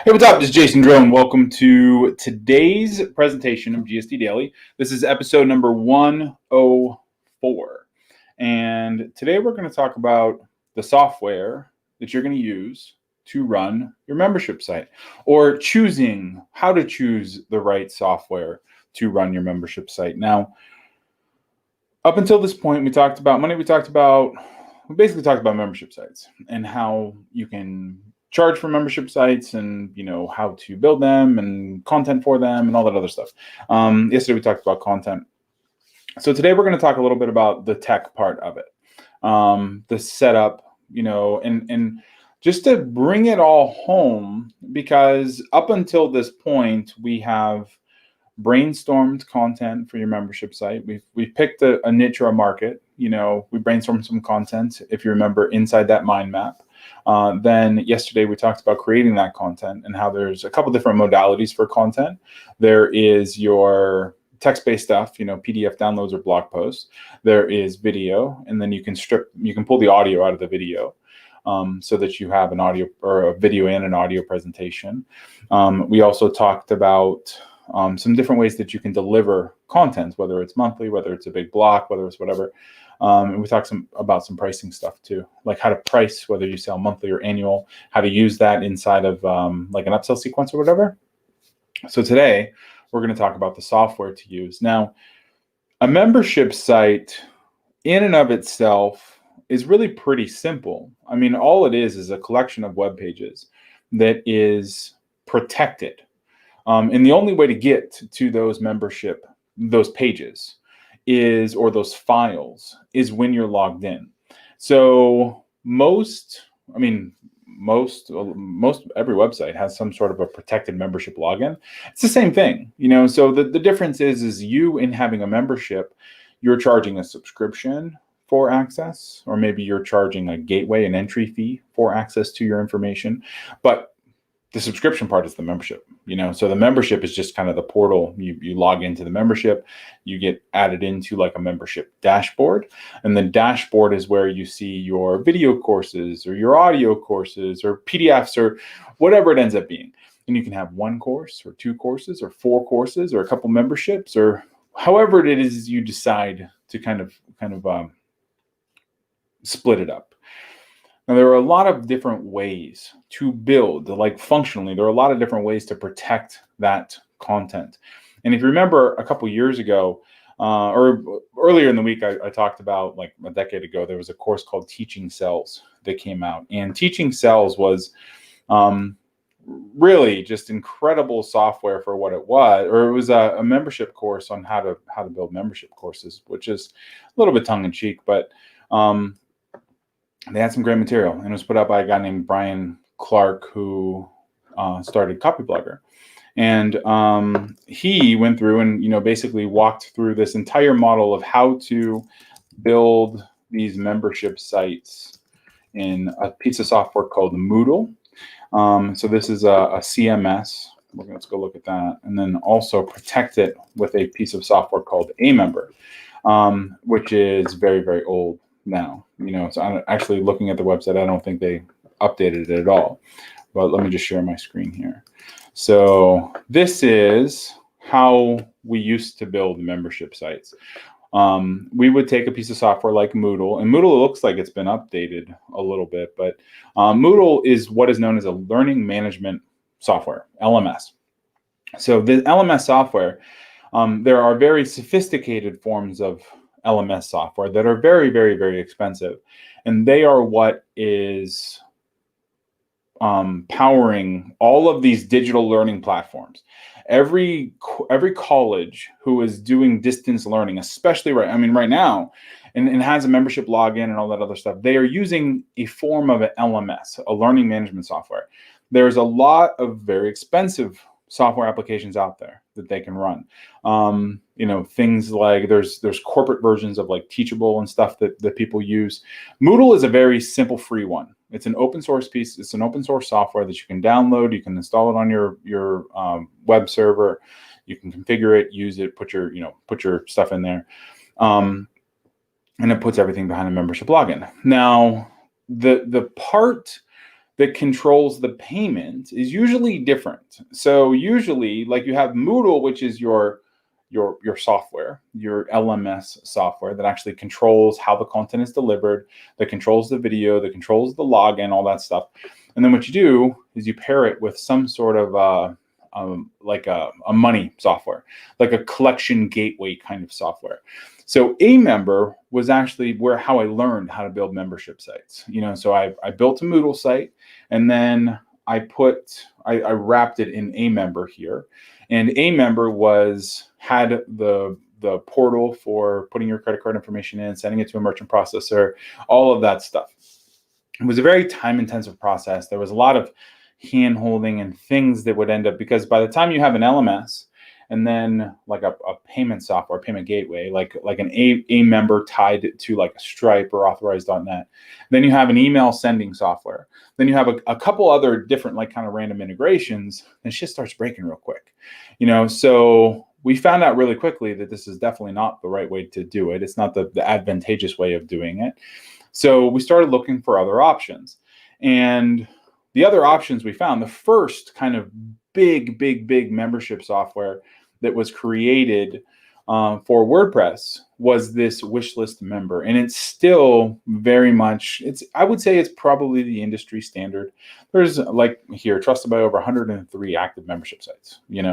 Hey, what's up? This is Jason Drone. Welcome to today's presentation of GSD Daily. This is episode number 104. And today we're going to talk about the software that you're going to use to run your membership site, or choosing how to choose the right software to run your membership site. Now, up until this point, we talked about money. We basically talked about membership sites and how you can charge for membership sites, and how to build them and content for them and all that other stuff. Yesterday we talked about content. So today we're going to talk a little bit about the tech part of it, the setup, and just to bring it all home, because up until this point we have brainstormed content for your membership site. We've picked a niche or a market. We brainstormed some content, if you remember, inside that mind map. Then yesterday we talked about creating that content and how there's a couple different modalities for content. There is your text-based stuff, PDF downloads or blog posts. There is video, and then you can pull the audio out of the video, so that you have an audio or a video and an audio presentation. We also talked about some different ways that you can deliver content, whether it's monthly, whether it's a big block, whether it's whatever. And we talked about some pricing stuff too, like how to price, whether you sell monthly or annual, how to use that inside of like an upsell sequence or whatever. So today we're going to talk about the software to use. Now, a membership site in and of itself is really pretty simple. I mean, all it is a collection of web pages that is protected. And the only way to get to those pages or those files is when you're logged in. So most every website has some sort of a protected membership login. It's the same thing, so the difference is you, in having a membership, you're charging a subscription for access, or maybe you're charging a gateway, an entry fee for access to your information. But the subscription part is the membership, so the membership is just kind of the portal. You log into the membership, you get added into like a membership dashboard, and the dashboard is where you see your video courses or your audio courses or PDFs or whatever it ends up being. And you can have one course or two courses or four courses or a couple memberships, or however it is you decide to kind of split it up. Now, there are a lot of different ways to build, like functionally, there are a lot of different ways to protect that content. And if you remember a couple years ago, or earlier in the week, I talked about, like a decade ago, there was a course called Teaching Sales that came out. And Teaching Sales was really just incredible software for what it was. Or it was a membership course on how to build membership courses, which is a little bit tongue-in-cheek, but they had some great material, and it was put out by a guy named Brian Clark, who started Copyblogger. And he went through and basically walked through this entire model of how to build these membership sites in a piece of software called Moodle. So this is a CMS. Let's go look at that, and then also protect it with a piece of software called Amember, which is very, very old now. So I'm actually looking at the website. I don't think they updated it at all. But let me just share my screen here. So this is how we used to build membership sites. We would take a piece of software like Moodle, and Moodle looks like it's been updated a little bit, but Moodle is what is known as a learning management software, LMS. So the LMS software, there are very sophisticated forms of LMS software that are very, very, very expensive, and they are what is powering all of these digital learning platforms. Every college who is doing distance learning, especially right now, and has a membership login and all that other stuff, they are using a form of an LMS, a learning management software. There's a lot of very expensive software applications out there that they can run. Things like there's corporate versions of like Teachable and stuff that people use. Moodle is a very simple free one. It's an open source piece. It's an open source software that you can download. You can install it on your web server. You can configure it, use it, put your stuff in there, and it puts everything behind a membership login. Now, the part that controls the payment is usually different. So usually, like, you have Moodle, which is your software, your LMS software that actually controls how the content is delivered, that controls the video, that controls the login, all that stuff. And then what you do is you pair it with some sort of like a money software, like a collection gateway kind of software. So A-Member was actually how I learned how to build membership sites. So I built a Moodle site, and then I wrapped it in A-Member here. And A-Member had the portal for putting your credit card information in, sending it to a merchant processor, all of that stuff. It was a very time-intensive process. There was a lot of hand-holding and things that would end up, because by the time you have an LMS and then like a payment software, payment gateway, like an A-Member tied to like a Stripe or Authorize.net, then you have an email sending software, then you have a couple other different like kind of random integrations, and shit starts breaking real quick. So we found out really quickly that this is definitely not the right way to do it. It's not the advantageous way of doing it. So we started looking for other options. And the other options we found, the first kind of big membership software that was created for WordPress was this Wishlist Member. And it's still very much, I would say it's probably the industry standard. There's like here, trusted by over 103 active membership sites. It's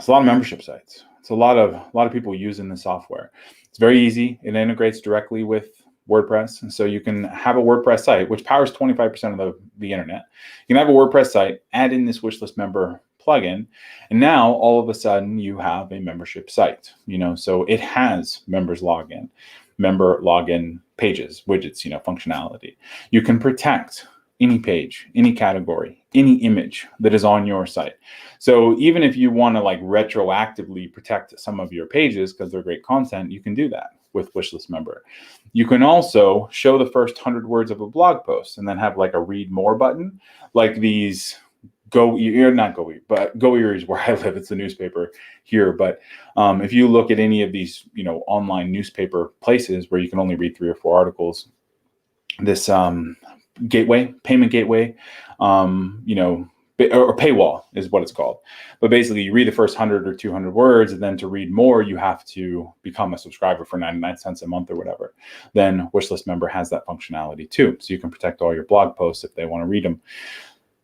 a lot of membership sites. It's a lot of people using the software. It's very easy. It integrates directly with WordPress. And so you can have a WordPress site, which powers 25% of the internet. You can have a WordPress site, add in this Wishlist Member plugin, and now all of a sudden you have a membership site. So it has members login, member login pages, widgets, functionality. You can protect any page, any category, any image that is on your site. So even if you want to like retroactively protect some of your pages because they're great content, you can do that with Wishlist Member. You can also show the first 100 words of a blog post and then have like a read more button, like these Go Erie is where I live. It's a newspaper here. But if you look at any of these, online newspaper places where you can only read 3 or 4 articles, this payment gateway, or paywall is what it's called. But basically you read the first 100 or 200 words, and then to read more, you have to become a subscriber for 99 cents a month or whatever. Then Wishlist Member has that functionality too. So you can protect all your blog posts if they want to read them.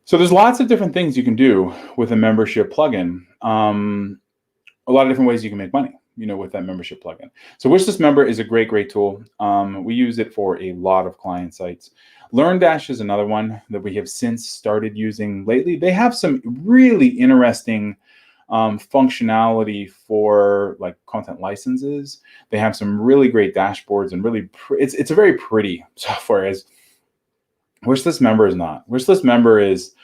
So there's lots of different things you can do with a membership plugin. A lot of different ways you can make money, with that membership plugin. So Wishlist Member is a great tool. We use it for a lot of client sites. LearnDash is another one that we have since started using lately. They have some really interesting functionality for like content licenses. They have some really great dashboards and really, it's a very pretty software. As Wishlist Member is not. Wishlist Member is,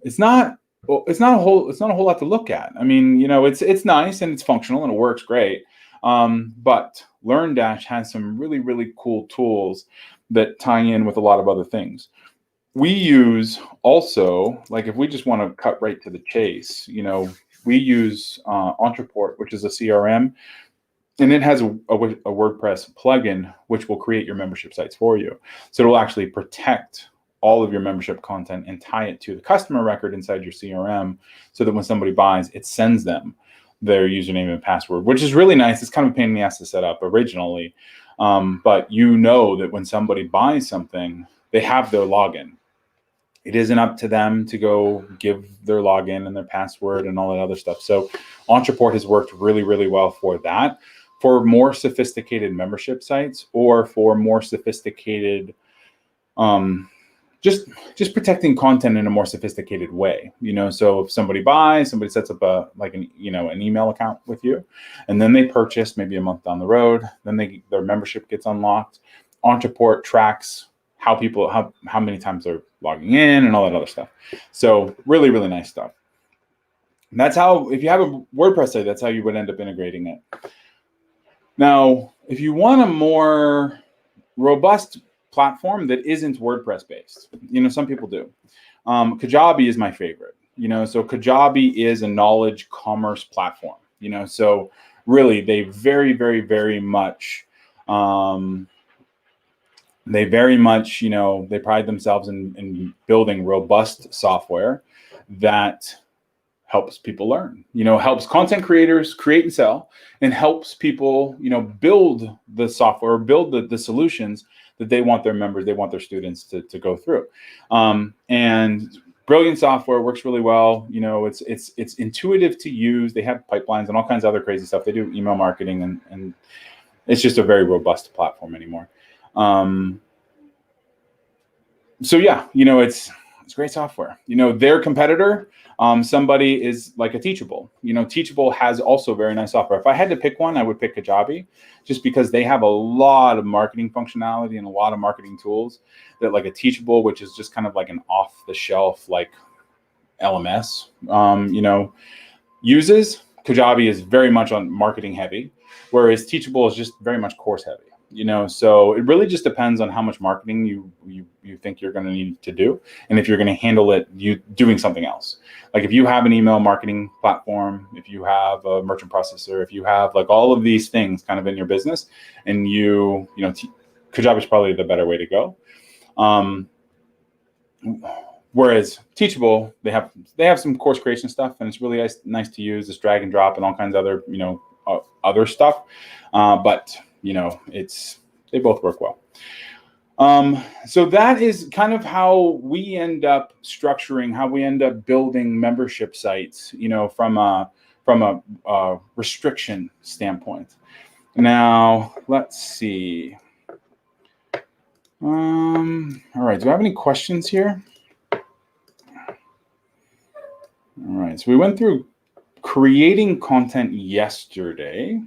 it's not a whole lot to look at. I mean, it's nice and it's functional and it works great. But LearnDash has some really cool tools that tie in with a lot of other things. We use also, like if we just want to cut right to the chase, we use Entreport, which is a CRM, and it has a WordPress plugin, which will create your membership sites for you. So it will actually protect all of your membership content and tie it to the customer record inside your CRM, so that when somebody buys, it sends them their username and password, which is really nice. It's kind of a pain in the ass to set up originally. But that when somebody buys something, they have their login. It isn't up to them to go give their login and their password and all that other stuff. So Entreport has worked really well for that. For more sophisticated membership sites, or for more sophisticated, just protecting content in a more sophisticated way. So if somebody buys, somebody sets up an email account with you, and then they purchase maybe a month down the road, then their membership gets unlocked. Entreport tracks how many times they're logging in and all that other stuff. So really nice stuff. And that's how, if you have a WordPress site, that's how you would end up integrating it. Now, if you want a more robust platform that isn't WordPress based, some people do. Kajabi is my favorite. So Kajabi is a knowledge commerce platform. So really they very much They very much, they pride themselves in building robust software that helps people learn, helps content creators create and sell, and helps people, build the software, build the solutions that they want their members, they want their students to go through. And brilliant software works really well. It's intuitive to use. They have pipelines and all kinds of other crazy stuff. They do email marketing, and it's just a very robust platform anymore. So yeah, it's great software. Their competitor, somebody is like a Teachable. Teachable has also very nice software. If I had to pick one, I would pick Kajabi, just because they have a lot of marketing functionality and a lot of marketing tools that, like, a Teachable, which is just kind of like an off-the-shelf like LMS, uses. Kajabi is very much on marketing heavy, whereas Teachable is just very much course heavy. So it really just depends on how much marketing you think you're going to need to do, and if you're going to handle it you doing something else. Like, if you have an email marketing platform, if you have a merchant processor, if you have like all of these things kind of in your business, and Kajabi is probably the better way to go. Whereas Teachable, they have some course creation stuff, and it's really nice to use. This drag and drop and all kinds of other other stuff, but they both work well. So that is kind of how we end up structuring, how we end up building membership sites, from a restriction standpoint. Now, let's see. All right, do I have any questions here? All right, so we went through creating content yesterday.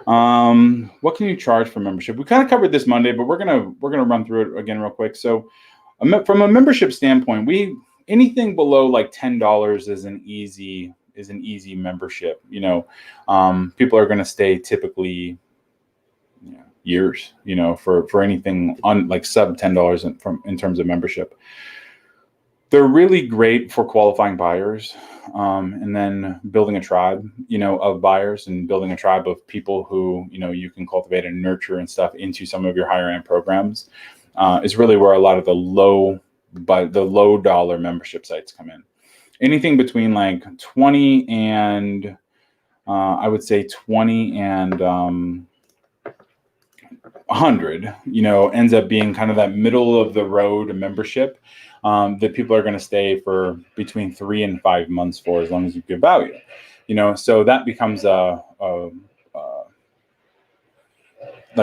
What can you charge for membership? We kind of covered this Monday, but we're gonna run through it again real quick. So, from a membership standpoint, anything below like $10 is an easy membership. People are gonna stay typically years. For anything on like sub $10 in terms of membership. They're really great for qualifying buyers, and then building a tribe, of buyers, and building a tribe of people who, you can cultivate and nurture and stuff into some of your higher end programs, is really where a lot of the low dollar membership sites come in. Anything between like 20 and I would say 20 and 100, ends up being kind of that middle of the road membership. That people are going to stay for between 3 and 5 months for, as long as you give value, so that becomes like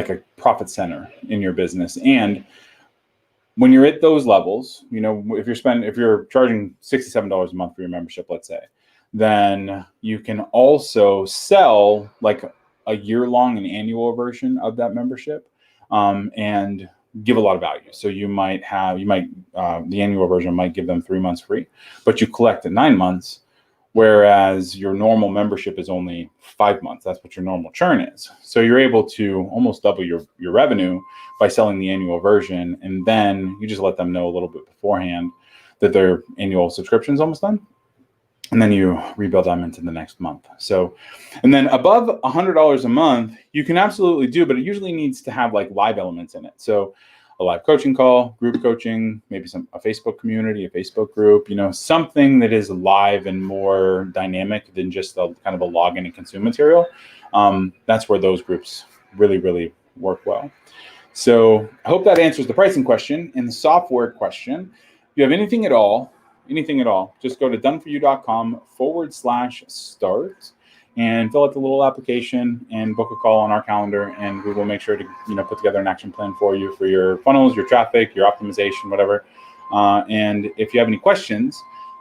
a profit center in your business. And when you're at those levels, if you're charging $67 a month for your membership, let's say, then you can also sell like a year-long and annual version of that membership, and give a lot of value. So the annual version might give them 3 months free, but you collect at 9 months, whereas your normal membership is only 5 months. That's what your normal churn is. So you're able to almost double your revenue by selling the annual version, and then you just let them know a little bit beforehand that their annual subscription is almost done, and then you rebuild them into the next month. So, and then above $100 a month, you can absolutely do, but it usually needs to have like live elements in it. So a live coaching call, group coaching, maybe a Facebook community, a Facebook group, something that is live and more dynamic than just a kind of a login and consume material. That's where those groups really, really work well. So I hope that answers the pricing question. And the software question, if you have anything at all, just go to doneforyou.com/start and fill out the little application and book a call on our calendar, and we will make sure to put together an action plan for you for your funnels, your traffic, your optimization, whatever. And if you have any questions,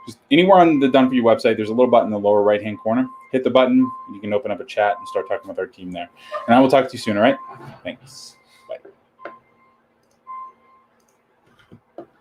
just anywhere on the Done For You website, there's a little button in the lower right hand corner. Hit the button, you can open up a chat and start talking with our team there. And I will talk to you soon. All right, thanks.